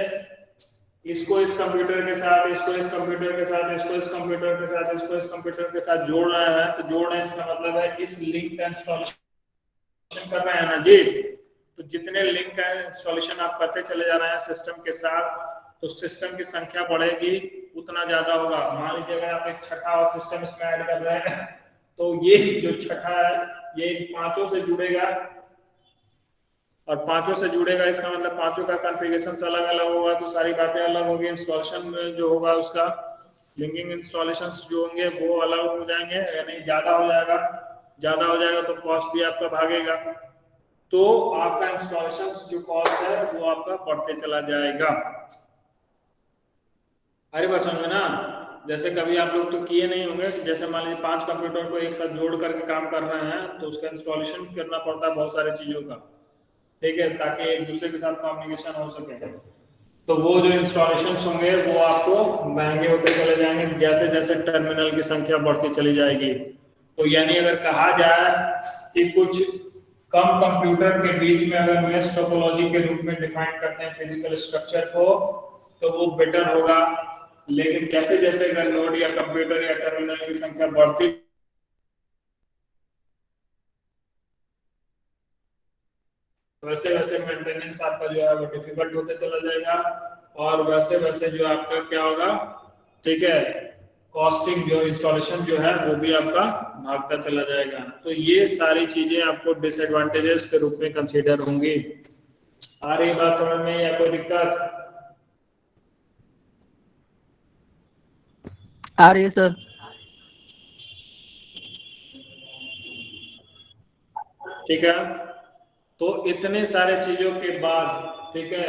इसको इस कंप्यूटर के साथ, इसको इस कंप्यूटर के साथ, इसको इस कंप्यूटर के साथ, इसको इस कंप्यूटर के साथ जोड़ रहे हैं, तो जोड़ रहे हैं इसका मतलब है इस लिंक का इंस्टॉलेशन कर रहे हैं ना जी। तो जितने लिंक का इंस्टॉलेशन आप करते चले जा रहे हैं सिस्टम के साथ, तो सिस्टम की संख्या बढ़ेगी, उतना ज्यादा होगा। मान लीजिए अगर आप एक छठा और सिस्टम इसमें ऐड कर रहे हैं, तो ये जो छठा है ये पांचों से जुड़ेगा, और पांचों से जुड़ेगा इसका मतलब पांचों का कॉन्फ़िगरेशन अलग अलग होगा, तो सारी बातें अलग होगी। इंस्टॉलेशन जो होगा उसका लिंकिंग इंस्टॉलेशंस जो होंगे वो अलग हो जाएंगे, यानी ज्यादा हो जाएगा। ज्यादा हो जाएगा तो कॉस्ट भी आपका भागेगा, तो आपका इंस्टॉलेशंस जो कॉस्ट है वो आपका बढ़ते चला जाएगा। अरे बस समझे ना? जैसे कभी आप लोग तो किए नहीं होंगे कि जैसे मान लीजिए 5 कंप्यूटर को एक साथ जोड़ करके काम कर रहे हैं, तो उसका इंस्टॉलेशन करना पड़ता है बहुत सारी चीजों का, ठीक है, ताकि एक दूसरे के साथ कम्युनिकेशन हो सके। तो वो जो इंस्टॉलेशन होंगे वो आपको महंगे होते चले जाएंगे जैसे जैसे टर्मिनल की संख्या बढ़ती चली जाएगी। तो यानी अगर कहा जाए कि कुछ कम कंप्यूटर के बीच में अगर मेश टोपोलॉजी के रूप में डिफाइन करते हैं फिजिकल स्ट्रक्चर को, तो वो बेटर होगा। लेकिन जैसे जैसे अगर नोड या कंप्यूटर या टर्मिनल की संख्या बढ़ती, वैसे वैसे मेंटेनेंस आपका जो है वो डिफिकल्ट होते चला जाएगा, और वैसे वैसे जो आपका क्या होगा, ठीक है, कॉस्टिंग जो इंस्टॉलेशन जो है वो भी आपका भागता चला जाएगा। तो ये सारी चीजें आपको डिसएडवांटेजेस के रूप में कंसीडर होंगी। आ रही बात समझ में या कोई दिक्कत?
आ रही है सर।
ठीक है, तो इतने सारे चीजों के बाद, ठीक है,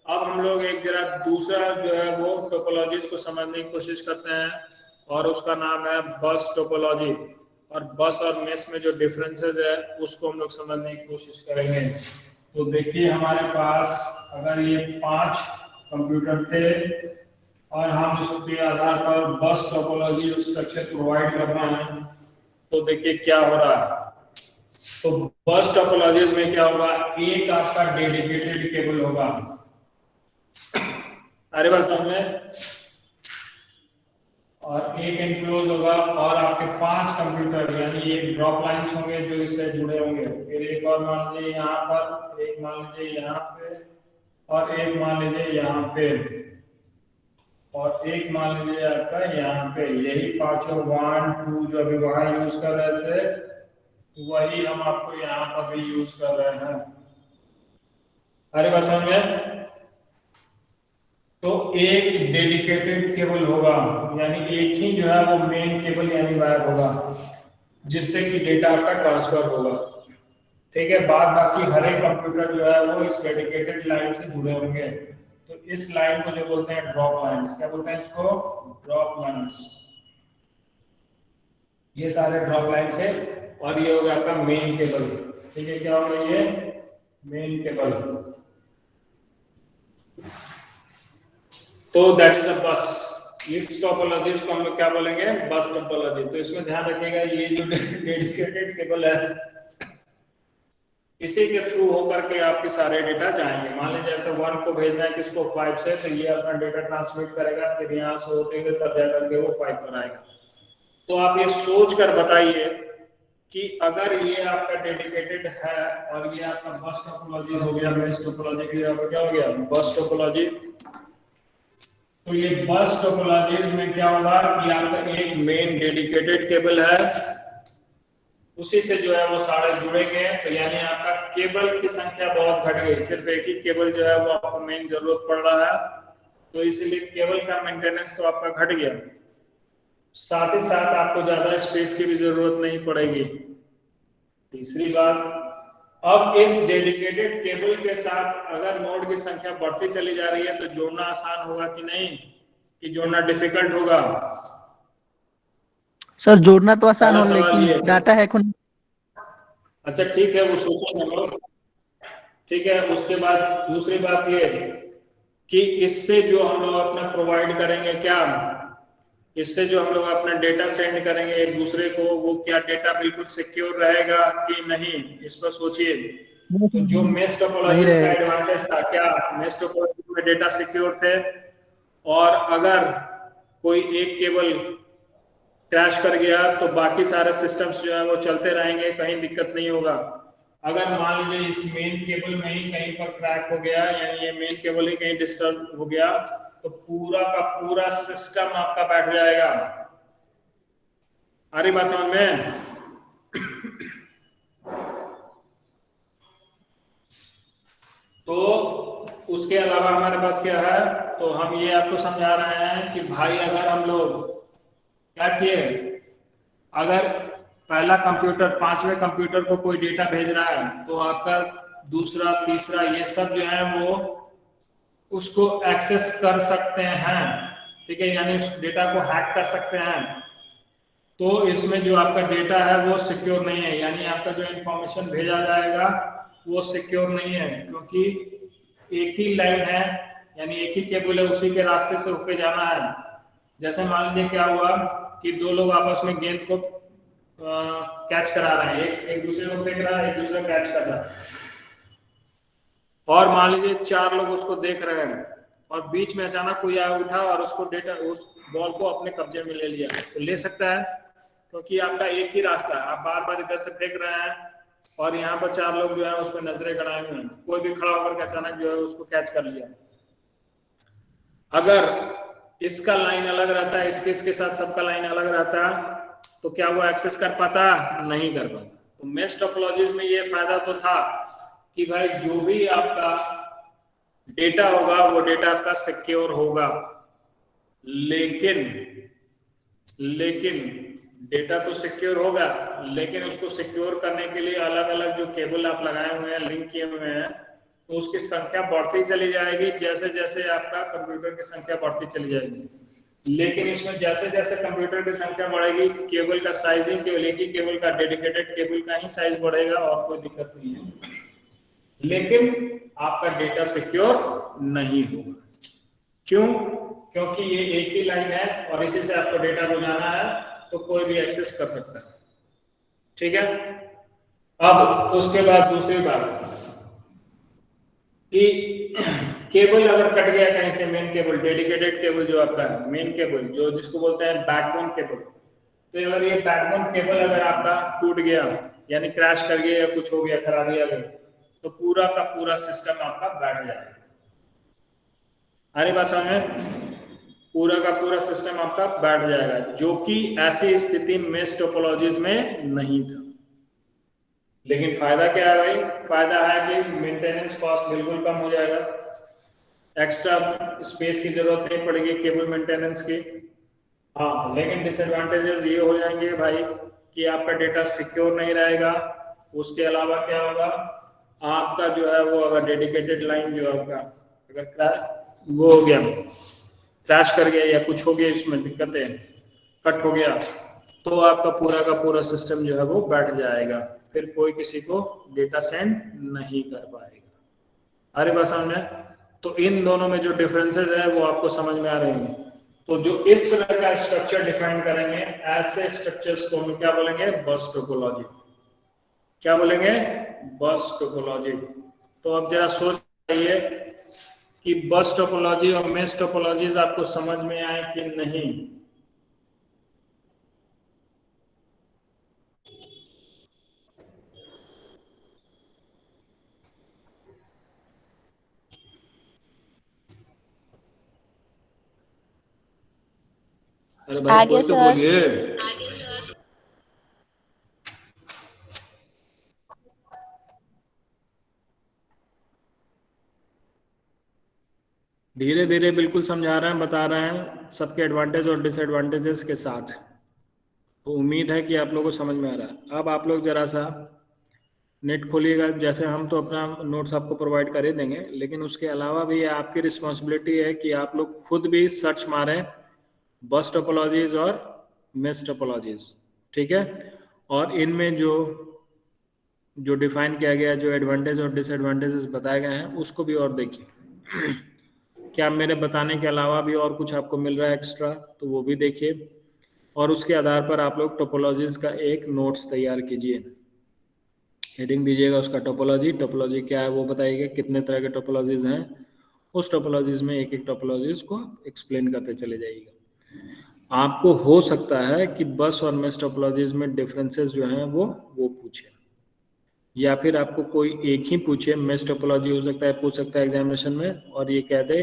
अब हम लोग एक जरा दूसरा जो है वो टोपोलॉजीज को समझने की कोशिश करते हैं, और उसका नाम है बस टोपोलॉजी। और बस और मेश में जो डिफरेंसेस है उसको हम लोग समझने की कोशिश करेंगे। तो देखिए हमारे पास अगर ये 5 कंप्यूटर थे और हम इसके आधार पर बस टोपोलॉजी स्ट्रक्चर प्रोवाइड कर रहे हैं, तो देखिए क्या हो रहा है। तो बस टोपोलॉजीज में क्या होगा, एक आपका डेडिकेटेड केबल होगा। अरे बस हमने, और एक एनक्लोज होगा, और आपके 5 कंप्यूटर यानी एक ड्रॉप लाइंस होंगे जो इससे जुड़े होंगे। फिर एक और मान लीजिए यहाँ पर, एक मान लीजिए यहाँ पे, और एक मान लीजिए यहाँ पे, और एक मान लीजिए आपका यहाँ पे। यही पांचों 1 2 जो अभी वहां यूज कर रहे थे वही हम आपको यहाँ पर भी यूज कर रहे हैं। अरे बस समझे? तो एक डेडिकेटेड केबल होगा, यानी एक ही जो है वो मेन केबल यानी वायर होगा, जिससे कि डेटा आपका ट्रांसफर होगा। ठीक है, बाद बाकी हर एक कंप्यूटर जो है वो इस डेडिकेटेड लाइन से जुड़े होंगे। तो इस लाइन को जो बोलते हैं ड्रॉप लाइंस, क्या बोलते हैं इसको? Drop lines. ये सारे ड्रॉप लाइंस है, और ये हो गया आपका मेन केबल। ठीक है, क्या होगा ये? Main cable. तो दैट इज अ बस। इस टोपोलॉजी को हम लोग क्या बोलेंगे? बस टोपोलॉजी। तो इसमें ध्यान रखिएगा ये जो डेडिकेटेड केबल है इसी के थ्रू होकर के आपके सारे डेटा जाएंगे। मान लीजिए जैसे 1 को भेजना है किसको 5 से, तो ये अपना डेटा ट्रांसमिट करेगा, फिर यहाँ से होते हुए तब जाकर के वो 5 पर आएगा। तो आप ये सोच कर बताइए कि अगर ये आपका डेडिकेटेड है और ये आपका बस टोपोलॉजी हो गया, मेश टोपोलॉजी के यहाँ पे क्या हो गया, बस टोपोलॉजी, तो ये बस टोपोलॉजीज में क्या होगा कि आपका एक मेन डेडिकेटेड केबल है, उसी से जो है वो सारे जुड़ेंगे, तो यानी आपका केबल की संख्या बहुत घट गई, सिर्फ एक ही केबल जो है वो आपको मेन जरूरत पड़ रहा है, तो इसीलिए केबल का मेंटेनेंस तो आपका घट गया, साथ ही साथ आपको ज्यादा स्पेस की भी जरूरत नहीं पड़ेगी। तीसरी बात, अब इस डेडिकेटेड केबल के साथ अगर नोड की संख्या बढ़ती चली जा रही है तो जोड़ना आसान होगा कि नहीं, कि जोड़ना डिफिकल्ट होगा?
सर जोड़ना तो आसान
पहला
हो,
सवाल ये
लेकिन डाटा हैक होने।
अच्छा ठीक है, वो सोचो हम लोग, ठीक है। उसके बाद दूसरी बात ये कि इससे जो हम लोग अपना प्रोवाइड करेंगे, क्या इससे जो हम लोग अपना डेटा सेंड करेंगे एक दूसरे को, वो क्या डेटा बिल्कुल सिक्योर रहेगा कि नहीं, इस पर सोचिए। तो जो मेश टोपोलॉजी का एडवांटेज था, क्या मेश टोपोलॉजी में डेटा सिक्योर थे, और अगर कोई एक केबल क्रैश कर गया तो बाकी सारे सिस्टम्स जो है वो चलते रहेंगे, कहीं दिक्कत नहीं होगा। अगर मान लीजिए इस मेन केबल में ही कहीं पर क्रैक हो गया, यानी ये मेन केबल ही कहीं डिस्टर्ब हो गया, तो पूरा का पूरा सिस्टम आपका बैठ जाएगा। आ रही बात समझ में? तो उसके अलावा हमारे पास क्या है, तो हम ये आपको समझा रहे हैं कि भाई अगर हम लोग क्या किए, अगर पहला कंप्यूटर, पांचवें कंप्यूटर को कोई डेटा भेज रहा है, तो आपका दूसरा तीसरा ये सब जो है वो उसको एक्सेस कर सकते हैं, ठीक है, यानी उस डेटा को हैक कर सकते हैं। तो इसमें जो आपका डेटा है वो सिक्योर नहीं है, यानी आपका जो इंफॉर्मेशन भेजा जाएगा वो सिक्योर नहीं है, क्योंकि एक ही लाइन है, यानी एक ही केबल है, उसी के रास्ते से होके जाना है। जैसे मान लीजिए क्या हुआ कि दो लोग आपस में गेंद को कैच करा रहे हैं, एक दूसरे को फेंक रहा है, एक दूसरे को कैच कर रहा है, और मान लीजिए चार लोग उसको देख रहे हैं, और बीच में अचानक कोई आया उठा और उसको डेटा, उस बॉल को अपने कब्जे में ले लिया, तो ले सकता है, क्योंकि आपका एक ही रास्ता है, आप बार बार इधर से फेंक रहे हैं, और यहाँ पर चार लोग जो है उस पर नजरें गड़ाए हुए हैं, कोई भी खड़ा होकर के अचानक जो है उसको कैच कर लिया। अगर इसका लाइन अलग रहता है, इसके साथ सबका लाइन अलग रहता है, तो क्या वो एक्सेस कर पाता? नहीं कर पाता। तो मेश टोपोलॉजीज में ये फायदा तो था कि भाई जो भी आपका डेटा होगा वो डेटा आपका सिक्योर होगा, लेकिन डेटा तो सिक्योर होगा, लेकिन उसको सिक्योर करने के लिए अलग अलग जो केबल आप लगाए हुए हैं, लिंक किए हुए हैं, तो उसकी संख्या बढ़ती चली जाएगी जैसे जैसे आपका कंप्यूटर की संख्या बढ़ती चली जाएगी। लेकिन इसमें जैसे जैसे कंप्यूटर की संख्या बढ़ेगी, केबल का साइजिंग, केवल एक ही केबल का, डेडिकेटेड केबल का ही साइज बढ़ेगा, और कोई दिक्कत नहीं है, लेकिन आपका डेटा सिक्योर नहीं होगा। क्यों? क्योंकि ये एक ही लाइन है और इसी से आपको डेटा को जाना है, तो कोई भी एक्सेस कर सकता है, ठीक है। अब उसके बाद दूसरी बात कि केबल अगर कट गया कहीं से, मेन केबल, डेडिकेटेड केबल जो आपका है, मेन केबल जो जिसको बोलते हैं बैकबोन केबल, तो अगर ये बैकबोन केबल अगर आपका टूट गया, यानी क्रैश कर गया या कुछ हो गया, खराबी आ गई, तो पूरा का पूरा सिस्टम आपका बैठ जाएगा। हमारी भाषा में पूरा का पूरा सिस्टम आपका बैठ जाएगा, जो कि ऐसी स्थिति मेश टोपोलॉजीज में नहीं था। लेकिन फायदा क्या है भाई? फायदा है कि मेंटेनेंस कॉस्ट बिल्कुल कम हो जाएगा, एक्स्ट्रा स्पेस की जरूरत नहीं पड़ेगी केबल मेंटेनेंस की। हाँ, लेकिन डिसएडवांटेजेस ये हो जाएंगे भाई कि आपका डेटा सिक्योर नहीं रहेगा। उसके अलावा क्या होगा, आपका जो है वो अगर डेडिकेटेड लाइन जो आपका अगर वो हो गया, क्रैश कर गया या कुछ हो गया, इसमें दिक्कतें, कट हो गया, तो आपका पूरा का पूरा सिस्टम जो है वो बैठ जाएगा, फिर कोई किसी को डेटा सेंड नहीं कर पाएगा। अरे बस समझ में? तो इन दोनों में जो डिफरेंसेस है वो आपको समझ में आ रहे हैं। तो जो इस तरह का स्ट्रक्चर डिफाइन करेंगे, ऐसे स्ट्रक्चर्स को हम क्या बोलेंगे? बस टोपोलॉजी। क्या बोलेंगे? बस टोपोलॉजी। तो अब जरा सोच पाइए कि बस टोपोलॉजी और मेश टोपोलॉजीज आपको समझ में आए कि नहीं? अरे भाई
आ गया
कोई तो
सर।
बोलिए। धीरे धीरे बिल्कुल समझा रहे हैं, बता रहे हैं सबके एडवांटेज और डिसएडवांटेजेस के साथ। तो उम्मीद है कि आप लोगों को समझ में आ रहा है। अब आप लोग जरा सा नेट खोलिएगा। जैसे हम तो अपना नोट्स आपको प्रोवाइड कर ही देंगे, लेकिन उसके अलावा भी ये आपकी रिस्पॉन्सिबिलिटी है कि आप लोग खुद भी सर्च मारें बस टोपोलॉजीज और मिस टोपोलॉजीज। ठीक है, और इनमें जो जो डिफाइन किया गया है, जो एडवांटेज और डिसएडवांटेजेस बताए गए हैं, उसको भी और देखिए। क्या मेरे बताने के अलावा भी और कुछ आपको मिल रहा है एक्स्ट्रा, तो वो भी देखिए। और उसके आधार पर आप लोग टोपोलॉजीज का एक नोट्स तैयार कीजिए। हेडिंग दीजिएगा उसका टोपोलॉजी। टोपोलॉजी क्या है वो बताइएगा, कितने तरह के टोपोलॉजीज हैं। उस टोपोलॉजीज में एक एक टोपोलॉजीज को एक्सप्लेन करते चले जाइएगा। आपको हो सकता है कि बस और मेस टोपोलॉजीज में डिफरेंसेस जो हैं वो पूछे, या फिर आपको कोई एक ही पूछे। मेस टोपोलॉजी हो सकता है पूछ सकता है एग्जामिनेशन में, और ये कह दे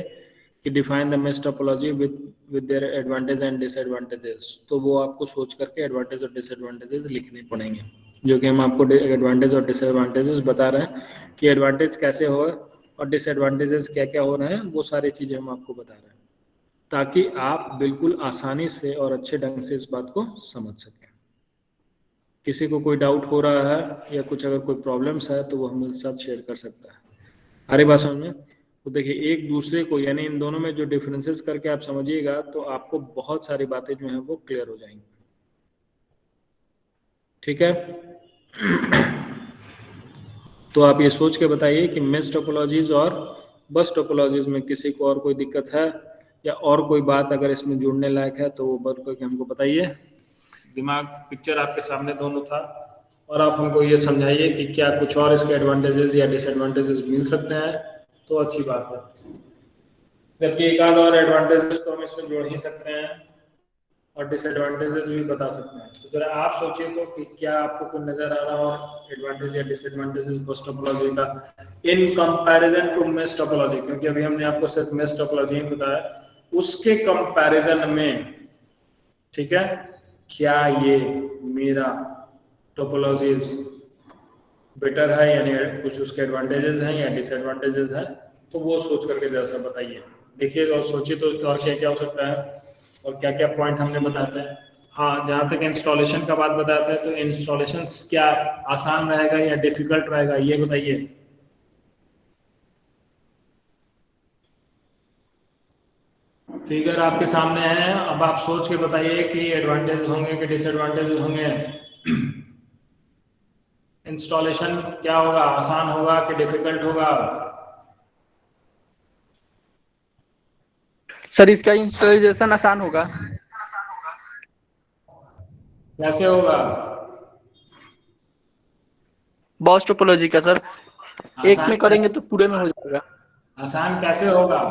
कि define the mess topology with their advantage and disadvantages. तो वो आपको सोच करके एडवांटेज और डिसएडवांटेजेस लिखने पड़ेंगे, जो कि हम आपको एडवांटेज और डिसएडवांटेजेस बता रहे हैं कि एडवांटेज कैसे हो और डिसएडवांटेजेस क्या क्या हो रहे हैं, वो सारी चीज़ें हम आपको बता रहे हैं, ताकि आप बिल्कुल आसानी से और अच्छे ढंग से इस बात को समझ सकें। किसी को कोई डाउट हो रहा है या कुछ अगर कोई प्रॉब्लम्स है तो वो हमारे साथ शेयर कर सकता है। अरे बात समझ में। तो देखिए, एक दूसरे को यानी इन दोनों में जो डिफरेंसेस करके आप समझिएगा तो आपको बहुत सारी बातें जो हैं वो क्लियर हो जाएंगी। ठीक है, तो आप ये सोच के बताइए कि मेस टोपोलॉजीज और बस टोपोलॉजीज में किसी को और कोई दिक्कत है, या और कोई बात अगर इसमें जुड़ने लायक है तो वो बढ़ करके हमको बताइए। दिमाग पिक्चर आपके सामने दोनों था, और आप हमको ये समझाइए कि क्या कुछ और इसके एडवांटेजेस या डिसएडवांटेजेस मिल सकते हैं, तो अच्छी बात है। जबकि एक आध और एडवांटेजेस तो हम इसमें जोड़ ही सकते हैं, और डिसएडवांटेजेस भी बता सकते हैं। तो जरा आप सोचिए तो कि क्या आपको कोई नजर आ रहा हो एडवांटेज या डिसएडवांटेजेस बस टोपोलॉजी का in comparison to mesh topology, क्योंकि अभी हमने आपको सिर्फ मेस टोपोलॉजी ही बताया, उसके कंपैरिजन में। ठीक है, क्या ये मेरा टोपोलॉजीज बेटर है, यानी कुछ उसके एडवांटेजेस हैं या डिसएडवांटेजेस हैं, तो वो सोच करके जैसा बताइए। देखिए और सोचिए तो और क्या क्या हो सकता है, और क्या क्या पॉइंट हमने बताते हैं। हाँ, जहाँ तक इंस्टॉलेशन का बात बताते हैं, तो इंस्टॉलेशन क्या आसान रहेगा या डिफिकल्ट रहेगा, ये बताइए। फिगर आपके सामने है, अब आप सोच के बताइए कि एडवांटेज होंगे कि डिसएडवांटेज होंगे। इंस्टॉलेशन क्या होगा, आसान होगा कि डिफिकल्ट होगा?
सर इसका इंस्टॉलेशन आसान होगा।
कैसे होगा?
बॉस टोपोलॉजी का सर, एक
आसान
में करेंगे
कैसे,
तो पूरे में हो जाएगा।
आसान कैसे होगा?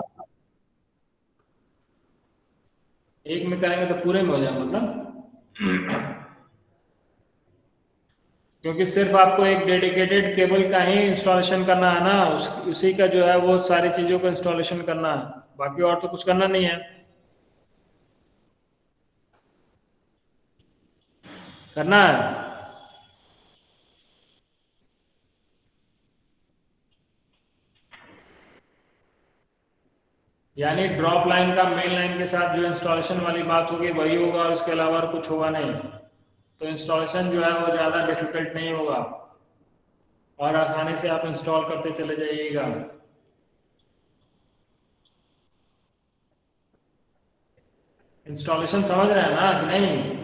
एक में करेंगे तो पूरे में हो जाए मतलब? क्योंकि सिर्फ आपको एक डेडिकेटेड केबल का ही इंस्टॉलेशन करना है ना, उसी का जो है वो सारी चीज़ों का इंस्टॉलेशन करना है, बाकी और तो कुछ करना नहीं है। करना है यानी ड्रॉप लाइन का मेन लाइन के साथ जो इंस्टॉलेशन वाली बात होगी वही होगा, और इसके अलावा और कुछ होगा नहीं। तो इंस्टॉलेशन जो है वो ज़्यादा डिफिकल्ट नहीं होगा, और आसानी से आप इंस्टॉल करते चले जाइएगा। इंस्टॉलेशन समझ रहे हैं ना कि नहीं?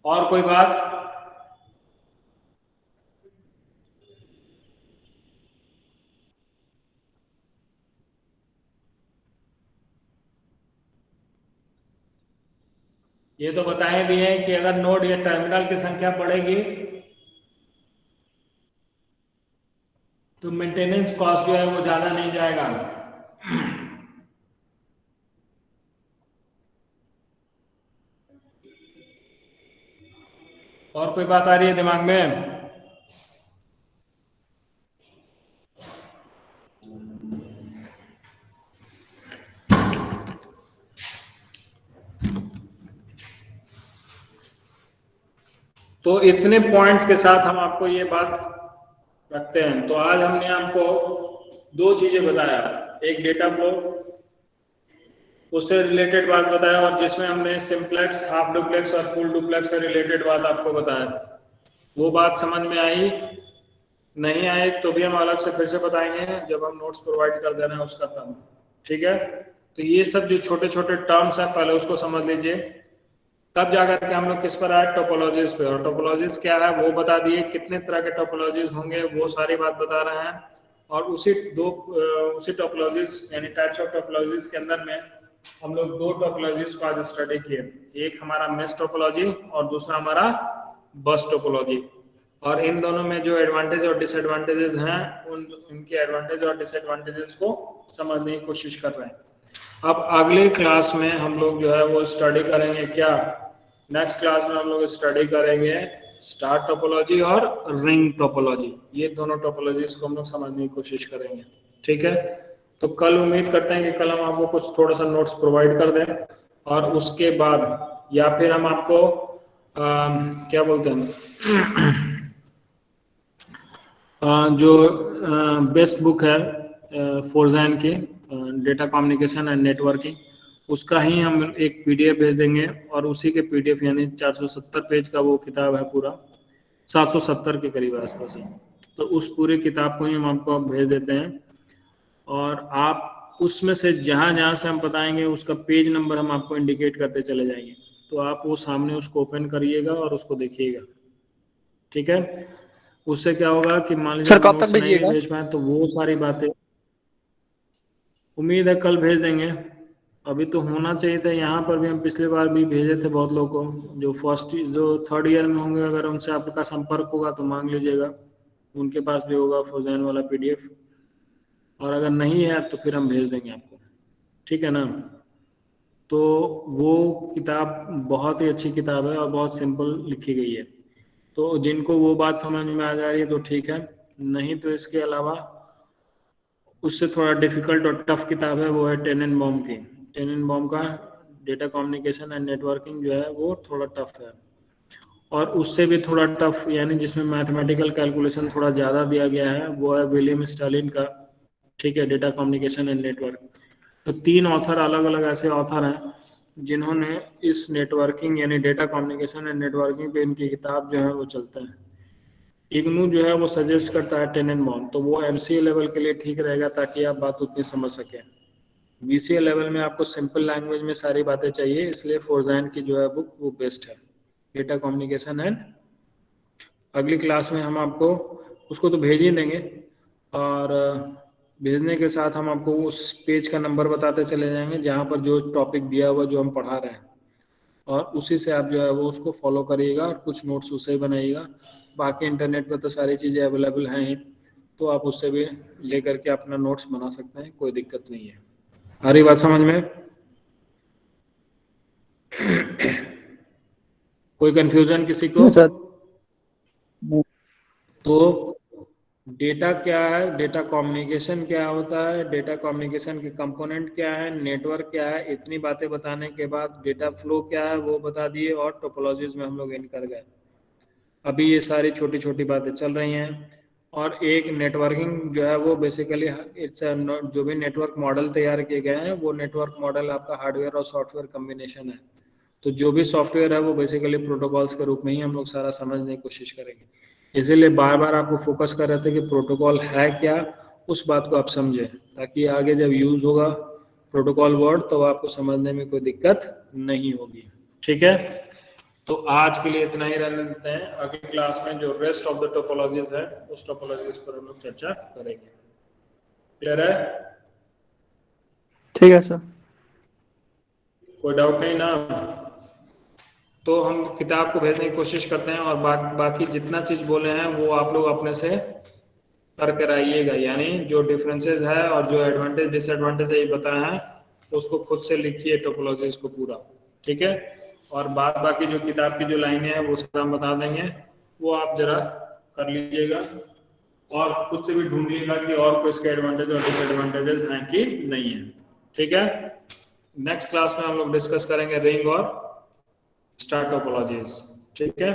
और कोई बात? ये तो बता ही दिए कि अगर नोड या टर्मिनल की संख्या बढ़ेगी तो मेंटेनेंस कॉस्ट जो है वो ज़्यादा नहीं जाएगा। और कोई बात आ रही है दिमाग में? तो इतने पॉइंट्स के साथ हम आपको ये बात रखते हैं। तो आज हमने आपको दो चीजें बताया, एक डेटा फ्लो, उससे रिलेटेड बात बताया, और जिसमें हमने सिंप्लेक्स, हाफ डुप्लेक्स और फुल डुप्लेक्स से रिलेटेड बात आपको बताया। वो बात समझ में आई, नहीं आए तो भी हम अलग से फिर से बताएंगे जब हम नोट्स प्रोवाइड कर दे रहे हैं उसका तब, ठीक है। तो ये सब जो छोटे छोटे टर्म्स हैं पहले उसको समझ लीजिए, तब जाकर के हम लोग किस पर आए, टोपोलॉजीज पे। और टोपोलॉजीज क्या है वो बता दिए, कितने तरह के टोपोलॉजीज होंगे वो सारी बात बता रहे हैं। और उसी टोपोलॉजीज यानी टाइप्स ऑफ टोपोलॉजीज के अंदर में हम लोग दो टोपोलॉजीज को आज स्टडी किए, एक हमारा मेश टोपोलॉजी और दूसरा हमारा बस टोपोलॉजी। और इन दोनों में जो एडवांटेज और डिसएडवांटेजेस हैं उनके एडवांटेज और डिसएडवांटेजेस को समझने की कोशिश कर रहे हैं। अब अगले क्लास में हम लोग जो है वो स्टडी करेंगे क्या, नेक्स्ट क्लास में हम लोग स्टडी करेंगे स्टार टोपोलॉजी और रिंग टोपोलॉजी। ये दोनों टोपोलॉजीज को हम लोग समझने की कोशिश करेंगे, ठीक है। तो कल उम्मीद करते हैं कि कल हम आपको कुछ थोड़ा सा नोट्स प्रोवाइड कर दें, और उसके बाद या फिर हम आपको क्या बोलते हैं जो बेस्ट बुक है फोरजैन की, डेटा कम्युनिकेशन एंड नेटवर्किंग, उसका ही हम एक पीडीएफ भेज देंगे। और उसी के पीडीएफ यानी 470 पेज का वो किताब है पूरा, 770 के करीब आसपास है, तो उस पूरी किताब को ही हम आपको भेज देते हैं। और आप उसमें से जहाँ जहाँ से हम बताएंगे उसका पेज नंबर हम आपको इंडिकेट करते चले जाएंगे, तो आप वो सामने उसको ओपन करिएगा और उसको देखिएगा, ठीक है। उससे क्या होगा कि मान लीजिए
सर कब तक
नोट्स नहीं भी
भेजिएगा?
भेज पाए तो वो सारी बातें उम्मीद है कल भेज देंगे। अभी तो होना चाहिए था, यहाँ पर भी हम पिछली बार भी भेजे थे बहुत लोगों को, जो थर्ड ईयर में होंगे अगर उनसे आपका संपर्क होगा तो मांग लीजिएगा, उनके पास भी होगा फोरजैन वाला पीडीएफ, और अगर नहीं है तो फिर हम भेज देंगे आपको, ठीक है ना। तो वो किताब बहुत ही अच्छी किताब है और बहुत सिंपल लिखी गई है, तो जिनको वो बात समझ में आ जा रही है तो ठीक है, नहीं तो इसके अलावा उससे थोड़ा डिफिकल्ट और टफ किताब है, वो है टेनेनबॉम की। टेनेनबॉम का डेटा कम्युनिकेशन एंड नेटवर्किंग जो है वो थोड़ा टफ है, और उससे भी थोड़ा टफ यानी जिसमें मैथमेटिकल कैलकुलेशन थोड़ा ज़्यादा दिया गया है वो है विलियम स्टालिन का, ठीक है, डेटा कम्युनिकेशन एंड नेटवर्क। तो तीन ऑथर अलग अलग ऐसे ऑथर हैं जिन्होंने इस नेटवर्किंग यानी डेटा कम्युनिकेशन एंड नेटवर्किंग पे इनकी किताब जो है वो चलता है। इग्नू जो है वो सजेस्ट करता है टेनेनबॉम, तो वो एमसीए लेवल के लिए ठीक रहेगा ताकि आप बात उतनी समझ सकें। बीसीए लेवल में आपको सिंपल लैंग्वेज में सारी बातें चाहिए, इसलिए फोरजैन की जो है बुक वो बेस्ट है, डेटा कम्युनिकेशन एंड। अगली क्लास में हम आपको उसको तो भेज ही देंगे, और भेजने के साथ हम आपको उस पेज का नंबर बताते चले जाएंगे जहाँ पर जो टॉपिक दिया हुआ जो हम पढ़ा रहे हैं, और उसी से आप जो है वो उसको फॉलो करिएगा और कुछ नोट्स उससे ही बनाइएगा। बाकी इंटरनेट पर तो सारी चीज़ें अवेलेबल हैं ही, तो आप उससे भी ले करके अपना नोट्स बना सकते हैं, कोई दिक्कत नहीं है। आ रही बात समझ में? कोई कंफ्यूजन किसी को?
सर
तो डेटा क्या है, डेटा कम्युनिकेशन क्या होता है, डेटा कम्युनिकेशन के कंपोनेंट क्या है, नेटवर्क क्या है, इतनी बातें बताने के बाद डेटा फ्लो क्या है वो बता दिए, और टोपोलॉजीज में हम लोग इन कर गए। अभी ये सारी छोटी छोटी बातें चल रही हैं। और एक नेटवर्किंग जो है वो बेसिकली इट्स जो भी नेटवर्क मॉडल तैयार किए गए हैं वो नेटवर्क मॉडल आपका हार्डवेयर और सॉफ्टवेयर कम्बिनेशन है। तो जो भी सॉफ्टवेयर है वो बेसिकली प्रोटोकॉल्स के रूप में ही हम लोग सारा समझने की कोशिश करेंगे, इसीलिए बार बार आपको फोकस कर रहे थे कि प्रोटोकॉल है क्या, उस बात को आप समझें, ताकि आगे जब यूज होगा प्रोटोकॉल वर्ड तो आपको समझने में कोई दिक्कत नहीं होगी, ठीक है। तो आज के लिए इतना ही रहने देते हैं, अगली क्लास में जो रेस्ट ऑफ द टोपोलॉजीज है उस टोपोलॉजीज पर हम लोग चर्चा करेंगे। क्लियर है?
ठीक है सर।
कोई डाउट नहीं ना? तो हम किताब को भेजने की कोशिश करते हैं, और बाकी जितना चीज बोले हैं वो आप लोग अपने से करके आइएगा, यानी जो डिफरेंसेस है और जो एडवांटेज डिसएडवांटेज है ये बताया है तो उसको खुद से लिखिए टोपोलॉजीज को पूरा, ठीक है। और बाकी जो किताब की जो लाइनें हैं वो सब हम बता देंगे, वो आप जरा कर लीजिएगा और खुद से भी ढूंढिएगा कि और कोई इसके एडवांटेज और डिसएडवांटेजेस हैं कि नहीं है, ठीक है। नेक्स्ट क्लास में हम लोग डिस्कस करेंगे रिंग और स्टार टोपोलॉजीज, ठीक है।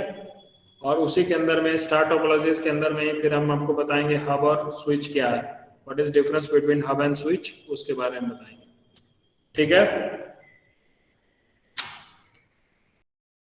और उसी के अंदर में स्टार टोपोलॉजीज के अंदर में फिर हम आपको बताएंगे हब और स्विच क्या है, what is difference between hub and switch, उसके बारे में बताएंगे। ठीक है।